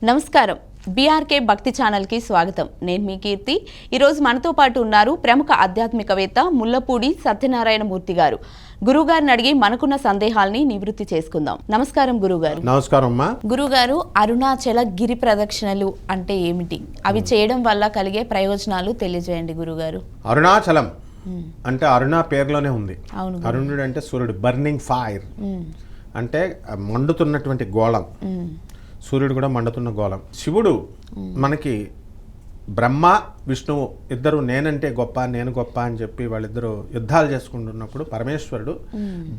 నమస్కారం. బీఆర్కే భక్తి ఛానల్కి స్వాగతం. నేను మీ కీర్తి. ఈరోజు మనతో పాటు ఉన్నారు ప్రముఖ ఆధ్యాత్మికవేత్త ముల్లపూడి సత్యనారాయణ మూర్తి గారు. గురుగారిని అడిగి మనకున్న సందేహాల్ని నివృత్తి చేసుకుందాం. నమస్కారం గురుగారు. నమస్కారం అమ్మా. గురుగారు, అరుణాచల గిరి ప్రదక్షిణలు అంటే ఏమిటి? అవి చేయడం వల్ల కలిగే ప్రయోజనాలు తెలియజేయండి గురుగారు. అరుణాచలం అంటే అరుణ పేరులోనే ఉంది. అవును. అరుణుడు అంటే సూర్యుడు, బర్నింగ్ ఫైర్ అంటే మండుతున్నటువంటి గోళం. సూర్యుడు కూడా మండుతున్న గోళం. శివుడు మనకి బ్రహ్మ విష్ణువు ఇద్దరు నేనంటే గొప్ప నేను గొప్ప అని చెప్పి వాళ్ళిద్దరూ యుద్ధాలు చేసుకుంటున్నప్పుడు పరమేశ్వరుడు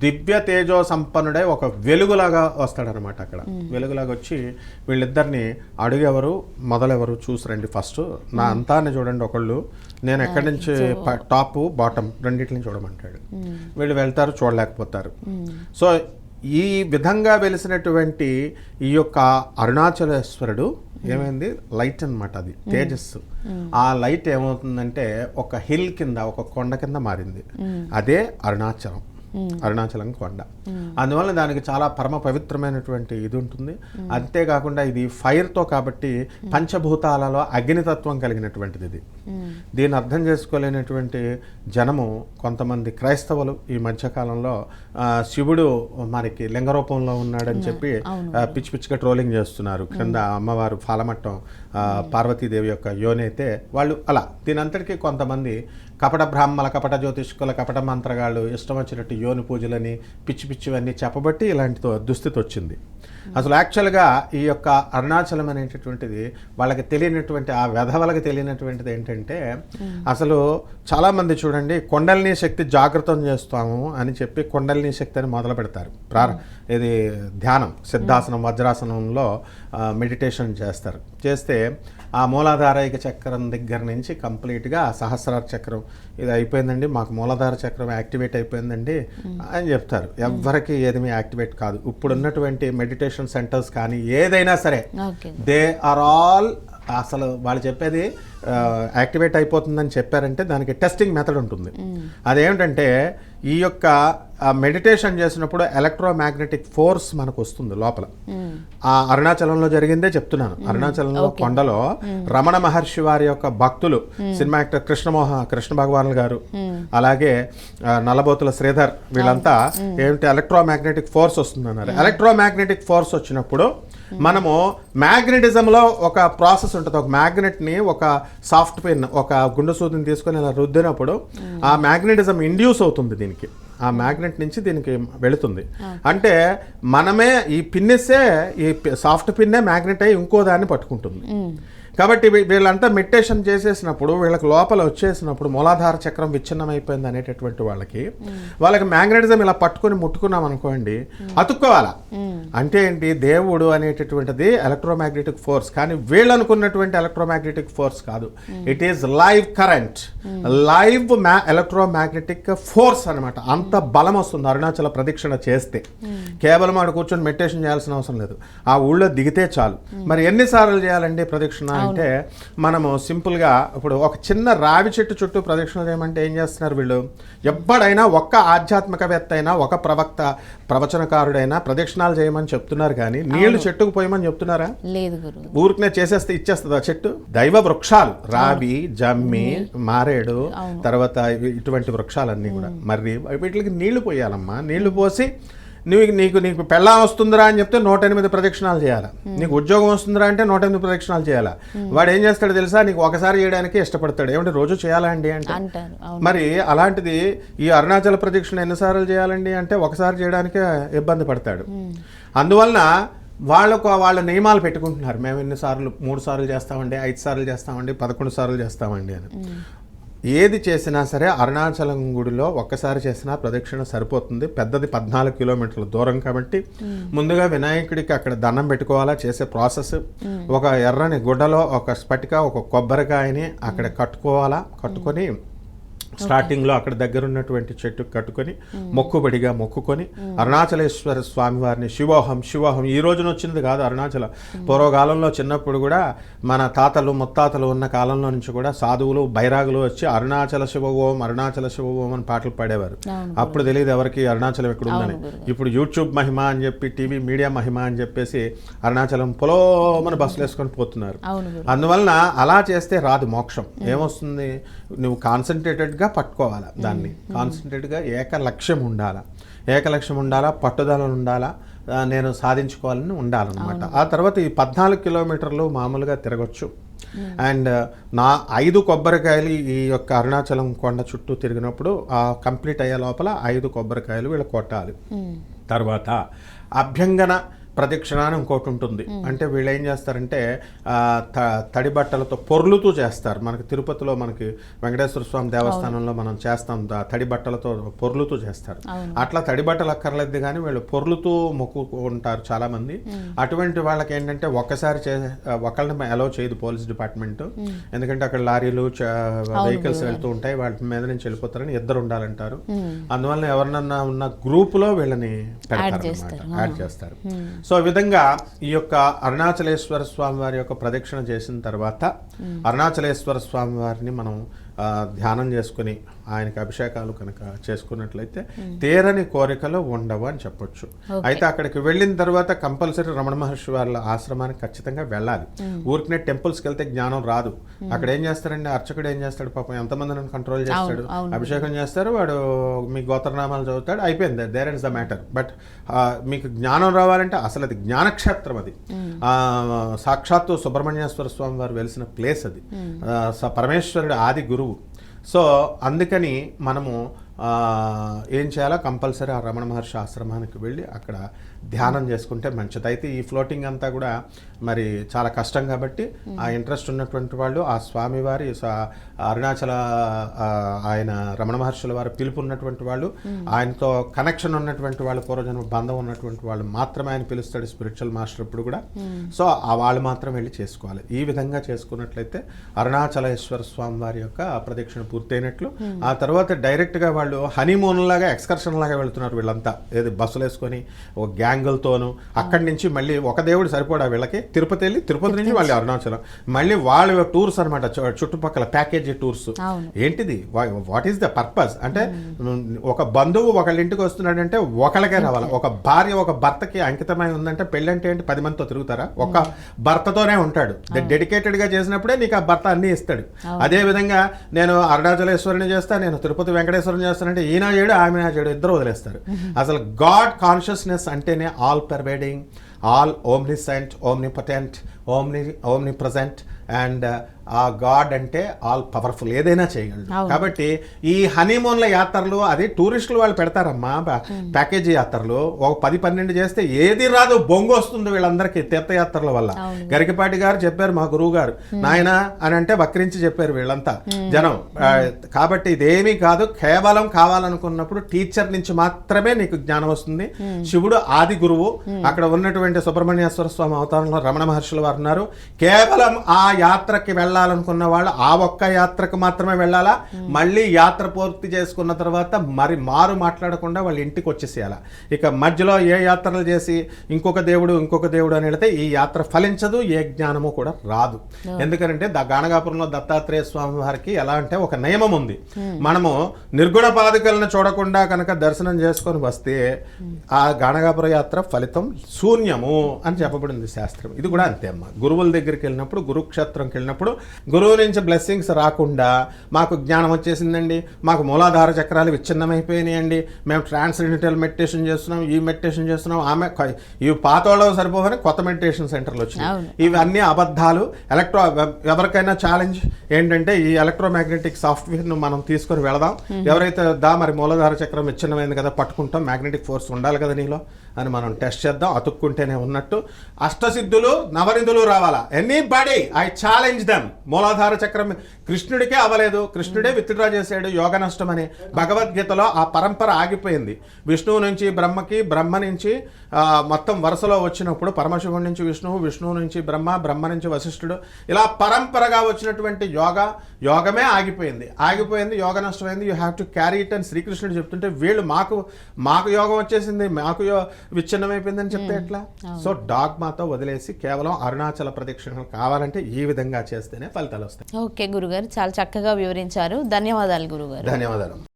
దివ్య తేజో సంపన్నుడై ఒక వెలుగులాగా వస్తాడనమాట. అక్కడ వెలుగులాగా వచ్చి వీళ్ళిద్దరిని అడుగెవరు మొదలెవరు చూసిరండి, ఫస్ట్ నా అంతాన్ని చూడండి ఒకళ్ళు, నేను ఎక్కడి నుంచి టాప్ బాటమ్ రెండింటిని చూడమంటాడు. వీళ్ళు వెళ్తారు, చూడలేకపోతారు. సో ఈ విధంగా వెలిసినటువంటి ఈ యొక్క అరుణాచలేశ్వరుడు ఏమైంది, లైట్ అన్నమాట, అది తేజస్సు. ఆ లైట్ ఏమవుతుందంటే ఒక హిల్ కింద, ఒక కొండ కింద మారింది. అదే అరుణాచలం, అరుణాచలం కొండ. అందువల్ల దానికి చాలా పరమ పవిత్రమైనటువంటి ఇది ఉంటుంది. అంతేకాకుండా ఇది ఫైర్తో కాబట్టి పంచభూతాలలో అగ్నితత్వం కలిగినటువంటిది ఇది. దీన్ని అర్థం చేసుకోలేనటువంటి జనము కొంతమంది క్రైస్తవులు ఈ మధ్యకాలంలో శివుడు మనకి లింగ రూపంలో ఉన్నాడని చెప్పి పిచ్చి పిచ్చిగా ట్రోలింగ్ చేస్తున్నారు. క్రింద అమ్మవారు ఫాలమట్టం పార్వతీదేవి యొక్క యోనైతే వాళ్ళు అలా. దీని అంతటికీ కొంతమంది కపట బ్రాహ్మణ, కపట జ్యోతిష్కుల, కపట మంత్రగాళ్ళు ఇష్టం వచ్చినట్టు యోని పూజలని పిచ్చి పిచ్చివన్నీ చెప్పబట్టి ఇలాంటి దుస్థితి వచ్చింది. అసలు యాక్చువల్గా ఈ యొక్క అరుణాచలం అనేటటువంటిది వాళ్ళకి తెలియనటువంటి, ఆ వెధవలకి తెలియనటువంటిది ఏంటంటే, అసలు చాలామంది చూడండి కొండలిని శక్తి జాగృతం చేస్తాము అని చెప్పి కొండలిని శక్తి అని మొదలు పెడతారు. ఇది ధ్యానం, సిద్ధాసనం, వజ్రాసనంలో మెడిటేషన్ చేస్తారు. చేస్తే ఆ మూలాధారైక చక్రం దగ్గర నుంచి కంప్లీట్గా సహస్రార చక్రం ఇది అయిపోయిందండి, మాకు మూలాధార చక్రం యాక్టివేట్ అయిపోయిందండి అని చెప్తారు. ఎవరికి ఏదేమీ యాక్టివేట్ కాదు. ఇప్పుడున్నటువంటి మెడిటేషన్ సెంటర్స్ కానీ ఏదైనా సరే దే ఆర్ ఆల్, అసలు వాళ్ళు చెప్పేది యాక్టివేట్ అయిపోతుందని చెప్పారంటే దానికి టెస్టింగ్ మెథడ్ ఉంటుంది. అదేమిటంటే ఈ యొక్క మెడిటేషన్ చేసినప్పుడు ఎలక్ట్రోమాగ్నెటిక్ ఫోర్స్ మనకు వస్తుంది లోపల. ఆ అరుణాచలంలో జరిగిందే చెప్తున్నాను. అరుణాచలంలో కొండలో రమణ మహర్షి వారి యొక్క భక్తులు, సినిమా యాక్టర్ కృష్ణ భగవాన్ గారు, అలాగే నల్లబోతుల శ్రీధర్, వీళ్ళంతా ఏమిటి ఎలక్ట్రోమాగ్నెటిక్ ఫోర్స్ వస్తుందన్నారు. ఎలక్ట్రోమాగ్నెటిక్ ఫోర్స్ వచ్చినప్పుడు మనము మ్యాగ్నెటిజంలో ఒక ప్రాసెస్ ఉంటుంది. ఒక మ్యాగ్నెట్ని, ఒక సాఫ్ట్ పెన్, ఒక గుండు సూదిని తీసుకొని ఇలా రుద్దినప్పుడు ఆ మ్యాగ్నెటిజం ఇండ్యూస్ అవుతుంది దీనికి. ఆ మ్యాగ్నెట్ నుంచి దీనికి వెళుతుంది. అంటే మనమే ఈ పిన్నిసే, ఈ సాఫ్ట్ పిన్నే మ్యాగ్నెట్ అయ్యి ఇంకో దాన్ని పట్టుకుంటుంది. కాబట్టి వీళ్ళంతా మెడిటేషన్ చేసేసినప్పుడు వీళ్ళకి లోపల వచ్చేసినప్పుడు మూలాధార చక్రం విచ్ఛిన్నం అయిపోయింది అనేటటువంటి వాళ్ళకి మ్యాగ్నెటిజం ఇలా పట్టుకొని ముట్టుకున్నాం అనుకోండి, అతుక్కోవాలా. అంటే ఏంటి, దేవుడు అనేటటువంటిది ఎలక్ట్రోమాగ్నెటిక్ ఫోర్స్, కానీ వీళ్ళు అనుకున్నటువంటి ఎలక్ట్రోమాగ్నెటిక్ ఫోర్స్ కాదు. It is live current, live electromagnetic force అనమాట. అంత బలం వస్తుంది అరుణాచల ప్రదక్షిణ చేస్తే. కేవలం ఆడ కూర్చొని మెడిటేషన్ చేయాల్సిన అవసరం లేదు, ఆ ఊళ్ళో దిగితే చాలు. మరి ఎన్నిసార్లు చేయాలండి ప్రదక్షిణ అంటే, మనము సింపుల్గా ఇప్పుడు ఒక చిన్న రావి చెట్టు చుట్టూ ప్రదక్షిణ చేయమంటే ఏం చేస్తున్నారు వీళ్ళు? ఎప్పుడైనా ఒక్క ఆధ్యాత్మికవేత్త అయినా, ఒక ప్రవక్త, ప్రవచనకారుడైనా ప్రదక్షిణాలు చేయమని చెప్తున్నారు, కానీ నీళ్లు చెట్టుకు పోయమని చెప్తున్నారా? లేదు. ఊరికనే చేసేస్తే ఇచ్చేస్తుందా చెట్టు? దైవ వృక్షాలు, రావి, జమ్మి, మారేడు, తర్వాత ఇటువంటి వృక్షాలన్నీ కూడా. మరి వీటికి నీళ్లు పోయాలమ్మా. నీళ్లు పోసి నీకు పెళ్ళాం వస్తుందిరా అని చెప్తే 108 ప్రదక్షిణాలు చేయాలా. నీకు ఉద్యోగం వస్తుందిరా అంటే 108 ప్రదక్షిణాలు చేయాలా. వాడు ఏం చేస్తాడు తెలుసా, నీకు ఒకసారి చేయడానికి ఇష్టపడతాడు. ఏమంటే రోజు చేయాలండి అంటే, మరి అలాంటిది ఈ అరుణాచల ప్రదక్షిణ ఎన్నిసార్లు చేయాలండి అంటే ఒకసారి చేయడానికే ఇబ్బంది పడతాడు. అందువలన వాళ్ళ నియమాలు పెట్టుకుంటున్నారు. మేము ఎన్నిసార్లు, 3 సార్లు చేస్తామండి, 5 సార్లు చేస్తామండి, 11 సార్లు చేస్తామండి అని. ఏది చేసినా సరే అరుణాచలం గుడిలో ఒక్కసారి చేసినా ప్రదక్షిణ సరిపోతుంది. పెద్దది 14 కిలోమీటర్ల దూరం కాబట్టి ముందుగా వినాయకుడికి అక్కడ దండం పెట్టుకోవాలా. చేసే ప్రాసెస్, ఒక ఎర్రని గుడ్డలో ఒక స్పటిక, ఒక కొబ్బరికాయని అక్కడ కట్టుకోవాలా. కట్టుకొని స్టార్టింగ్లో అక్కడ దగ్గర ఉన్నటువంటి చెట్టు కట్టుకొని మొక్కుబడిగా మొక్కుకొని అరుణాచలేశ్వర స్వామి వారిని శివోహం శివోహం ఈ రోజున వచ్చింది కాదు అరుణాచలం. పూర్వకాలంలో చిన్నప్పుడు కూడా మన తాతలు ముత్తాతలు ఉన్న కాలంలో నుంచి కూడా సాధువులు బైరాగులు వచ్చి అరుణాచల శివోం అరుణాచల శివోం అని పాటలు పాడేవారు. అప్పుడు తెలియదు ఎవరికి అరుణాచలం ఎక్కడ ఉందని. ఇప్పుడు యూట్యూబ్ మహిమ అని చెప్పి టీవీ మీడియా మహిమ అని చెప్పేసి అరుణాచలం పొలోమని బస్సులు వేసుకొని పోతున్నారు. అందువలన అలా చేస్తే రాదు మోక్షం. ఏమొస్తుంది? నువ్వు కాన్సన్ట్రేటెడ్గా పట్టుకోవాలా దాన్ని, కాన్సన్ట్రేట్గా ఏకలక్ష్యం ఉండాలా, పట్టుదల ఉండాలా, నేను సాధించుకోవాలని ఉండాలన్నమాట. ఆ తర్వాత ఈ 14 కిలోమీటర్లు మామూలుగా తిరగచ్చు. అండ్ 5 కొబ్బరికాయలు ఈ యొక్క అరుణాచలం కొండ చుట్టూ తిరిగినప్పుడు కంప్లీట్ అయ్యే లోపల 5 కొబ్బరికాయలు వీళ్ళు కొట్టాలి. తర్వాత అభ్యంగన ప్రదక్షిణ అని ఇంకోటి ఉంటుంది. అంటే వీళ్ళు ఏం చేస్తారంటే తడి బట్టలతో పొర్లుతూ చేస్తారు. మనకి తిరుపతిలో మనకి వెంకటేశ్వర స్వామి దేవస్థానంలో మనం చేస్తాం, తడి బట్టలతో పొర్లుతూ చేస్తారు. అట్లా తడి బట్టలు అక్కర్లేదు కానీ వీళ్ళు పొర్లుతూ మొక్కుకుంటారు చాలా మంది. అటువంటి వాళ్ళకి ఏంటంటే ఒకళ్ళని అలౌ చేయదు పోలీస్ డిపార్ట్మెంట్. ఎందుకంటే అక్కడ లారీలు వెహికల్స్ వెళ్తూ ఉంటాయి, వాటి మీద నుంచి వెళ్ళిపోతారని ఇద్దరు ఉండాలంటారు. అందువల్ల ఎవరినన్నా ఉన్న గ్రూపులో వీళ్ళని యాడ్ చేస్తారు. సో ఈ విధంగా ఈ యొక్క అరుణాచలేశ్వర స్వామి వారి యొక్క ప్రదక్షిణ చేసిన తర్వాత అరుణాచలేశ్వర స్వామి వారిని మనం ధ్యానం చేసుకుని ఆయనకి అభిషేకాలు కనుక చేసుకున్నట్లయితే తీరని కోరికలు ఉండవు అని చెప్పొచ్చు. అయితే అక్కడికి వెళ్ళిన తర్వాత కంపల్సరీ రమణ మహర్షి వాళ్ళ ఆశ్రమానికి ఖచ్చితంగా వెళ్ళాలి. ఊరికనే టెంపుల్స్కి వెళ్తే జ్ఞానం రాదు. అక్కడ ఏం చేస్తారండి, అర్చకుడు ఏం చేస్తాడు, పాపం ఎంతమందిని కంట్రోల్ చేస్తాడు, అభిషేకం చేస్తారు, వాడు మీ గోత్రనామాలు చదువుతాడు, అయిపోయింది, there is the matter. But మీకు జ్ఞానం రావాలంటే అసలు అది జ్ఞానక్షేత్రం, అది సాక్షాత్తు సుబ్రహ్మణ్యేశ్వర స్వామి వారు వెలిసిన ప్లేస్, అది పరమేశ్వరుడు ఆది గురువు. సో అందుకని మనము ఏం చేయాలో కంపల్సరీ ఆ రమణ మహర్షి ఆశ్రమానికి వెళ్ళి అక్కడ ధ్యానం చేసుకుంటే మంచిది. అయితే ఈ ఫ్లోటింగ్ అంతా కూడా మరి చాలా కష్టం కాబట్టి ఆ ఇంట్రెస్ట్ ఉన్నటువంటి వాళ్ళు ఆ స్వామివారి అరుణాచల ఆయన రమణ మహర్షుల వారి పిలుపు ఉన్నటువంటి వాళ్ళు, ఆయనతో కనెక్షన్ ఉన్నటువంటి వాళ్ళు, పూర్వజన్మ బంధం ఉన్నటువంటి వాళ్ళు మాత్రమే ఆయన పిలుస్తాడు స్పిరిచువల్ మాస్టర్ ఇప్పుడు కూడా. సో ఆ వాళ్ళు మాత్రం వెళ్ళి చేసుకోవాలి. ఈ విధంగా చేసుకున్నట్లయితే అరుణాచలేశ్వర స్వామి వారి యొక్క ప్రదక్షిణ పూర్తయినట్లు. ఆ తర్వాత డైరెక్ట్గా వాళ్ళు హనీమూన్ లాగా ఎక్స్కర్షన్ లాగా వెళ్తున్నారు వీళ్ళంతా, ఏది బస్సులు వేసుకొని ఒక గ్యాంగులతోనూ. అక్కడి నుంచి మళ్ళీ ఒక దేవుడు సరిపోడా వీళ్ళకి, తిరుపతి వెళ్ళి తిరుపతి నుంచి మళ్ళీ అరుణాచలం, మళ్ళీ వాళ్ళ టూర్స్ అనమాట, చుట్టుపక్కల ప్యాకేజీ టూర్స్. ఏంటిది, వాట్ ఈస్ ద పర్పస్ అంటే, ఒక బంధువు ఒకళ్ళ ఇంటికి వస్తున్నాడంటే ఒకళ్ళకే రావాలి. ఒక భార్య ఒక భర్తకి అంకితమై ఉందంటే పెళ్ళి అంటే ఏంటి, 10 మందితో తిరుగుతారా? ఒక భర్తతోనే ఉంటాడు. డెడికేటెడ్గా చేసినప్పుడే నీకు ఆ భర్త అన్నీ ఇస్తాడు. అదే విధంగా నేను అరుణాచలేశ్వరిని చేస్తా, నేను తిరుపతి వెంకటేశ్వరం చేస్తానంటే ఈయన చేయడు ఆమె చేయడు, ఇద్దరు వదిలేస్తారు. అసలు గాడ్ కాన్షియస్నెస్ అంటేనే ఆల్ పర్వేడింగ్, ఆల్ ఓమ్నిసెంట్, ఓమ్నిపొటెంట్, ఓమ్నిప్రెజెంట్ అండ్ ఆ గాడ్ అంటే ఆల్ పవర్ఫుల్, ఏదైనా చేయగలడు. కాబట్టి ఈ హనీమూన్ల యాత్రలు అది టూరిస్టులు వాళ్ళు పెడతారమ్మా, ప్యాకేజీ యాత్రలు. ఒక 10-12 చేస్తే ఏది రాదు, బొంగు వస్తుంది వీళ్ళందరికీ తీర్థయాత్రల వల్ల. గరికపాటి గారు చెప్పారు, మా గురువు గారు, నాయన అని అంటే వక్రించి చెప్పారు వీళ్ళంతా జనం. కాబట్టి ఇదేమీ కాదు, కేవలం కావాలనుకున్నప్పుడు టీచర్ నుంచి మాత్రమే నీకు జ్ఞానం వస్తుంది. శివుడు ఆది గురువు, అక్కడ ఉన్నటువంటి సుబ్రహ్మణ్యేశ్వర స్వామి అవతారంలో రమణ మహర్షుల వారు ఉన్నారు. కేవలం ఆ యాత్రకి వెళ్ళాలనుకున్న వాళ్ళు ఆ ఒక్క యాత్రకు మాత్రమే వెళ్ళాలా. మళ్ళీ యాత్ర పూర్తి చేసుకున్న తర్వాత మారు మాట్లాడకుండా వాళ్ళ ఇంటికి వచ్చేసేయాల. ఇక మధ్యలో ఏ యాత్రలు చేసి ఇంకొక దేవుడు అని వెళితే ఈ యాత్ర ఫలించదు, ఏ జ్ఞానము కూడా రాదు. ఎందుకంటే గాణగాపురంలో దత్తాత్రేయ స్వామి వారికి ఎలా అంటే ఒక నియమం ఉంది, మనము నిర్గుణ పాదుకలను చూడకుండా కనుక దర్శనం చేసుకొని వస్తే ఆ గాణగాపుర యాత్ర ఫలితం శూన్యము అని చెప్పబడింది శాస్త్రం. ఇది కూడా అంతే అమ్మ. గురువుల దగ్గరికి వెళ్ళినప్పుడు, గురుక్షేత్రంకి వెళ్ళినప్పుడు గురువు నుంచి బ్లెస్సింగ్స్ రాకుండా మాకు జ్ఞానం వచ్చేసిందండి, మాకు మూలాధార చక్రాలు విచ్ఛిన్నమైపోయినాయండి, మేము ట్రాన్స్జెండెంటల్ మెడిటేషన్ చేస్తున్నాం, ఈ మెడిటేషన్ చేస్తున్నాం, ఇవి పాత వాళ్ళకు సరిపోగానే కొత్త మెడిటేషన్ సెంటర్లు వచ్చినాయి. ఇవన్నీ అబద్ధాలు. ఎవరికైనా ఛాలెంజ్ ఏంటంటే ఈ ఎలక్ట్రోమాగ్నెటిక్ సాఫ్ట్వేర్ను మనం తీసుకొని వెళదాం. ఎవరైతే మరి మూలాధార చక్రం విచ్ఛిన్నమైంది కదా, పట్టుకుంటాం, మ్యాగ్నెటిక్ ఫోర్స్ ఉండాలి కదా నీలో అని మనం టెస్ట్ చేద్దాం. అతుక్కుంటేనే ఉన్నట్టు. అష్టసిద్ధులు నవనిధులు రావాలా? Anybody I challenge them. మూలాధార చక్రం కృష్ణుడికే అవ్వలేదు, కృష్ణుడే విత్డ్రా చేశాడు యోగ నష్టం అని. భగవద్గీతలో ఆ పరంపర ఆగిపోయింది. విష్ణువు నుంచి బ్రహ్మకి, బ్రహ్మ నుంచి మొత్తం వరుసలో వచ్చినప్పుడు పరమశివుడి నుంచి విష్ణువు, విష్ణువు నుంచి బ్రహ్మ, బ్రహ్మ నుంచి వశిష్ఠుడు, ఇలా పరంపరగా వచ్చినటువంటి యోగమే ఆగిపోయింది. యోగ నష్టమైంది. You have to carry it అని శ్రీకృష్ణుడు చెప్తుంటే వీళ్ళు మాకు యోగం వచ్చేసింది, మాకు విచ్ఛిన్నమైపోయిందని చెప్తే ఎట్లా? సో డాగ్మాతో వదిలేసి కేవలం అరుణాచల ప్రదక్షిణలు కావాలంటే ఈ విధంగా చేస్తేనే ఫలితాలు వస్తాయి. ఓకే గురుగారు, చాలా చక్కగా వివరించారు. ధన్యవాదాలు గురుగారు. ధన్యవాదాలు.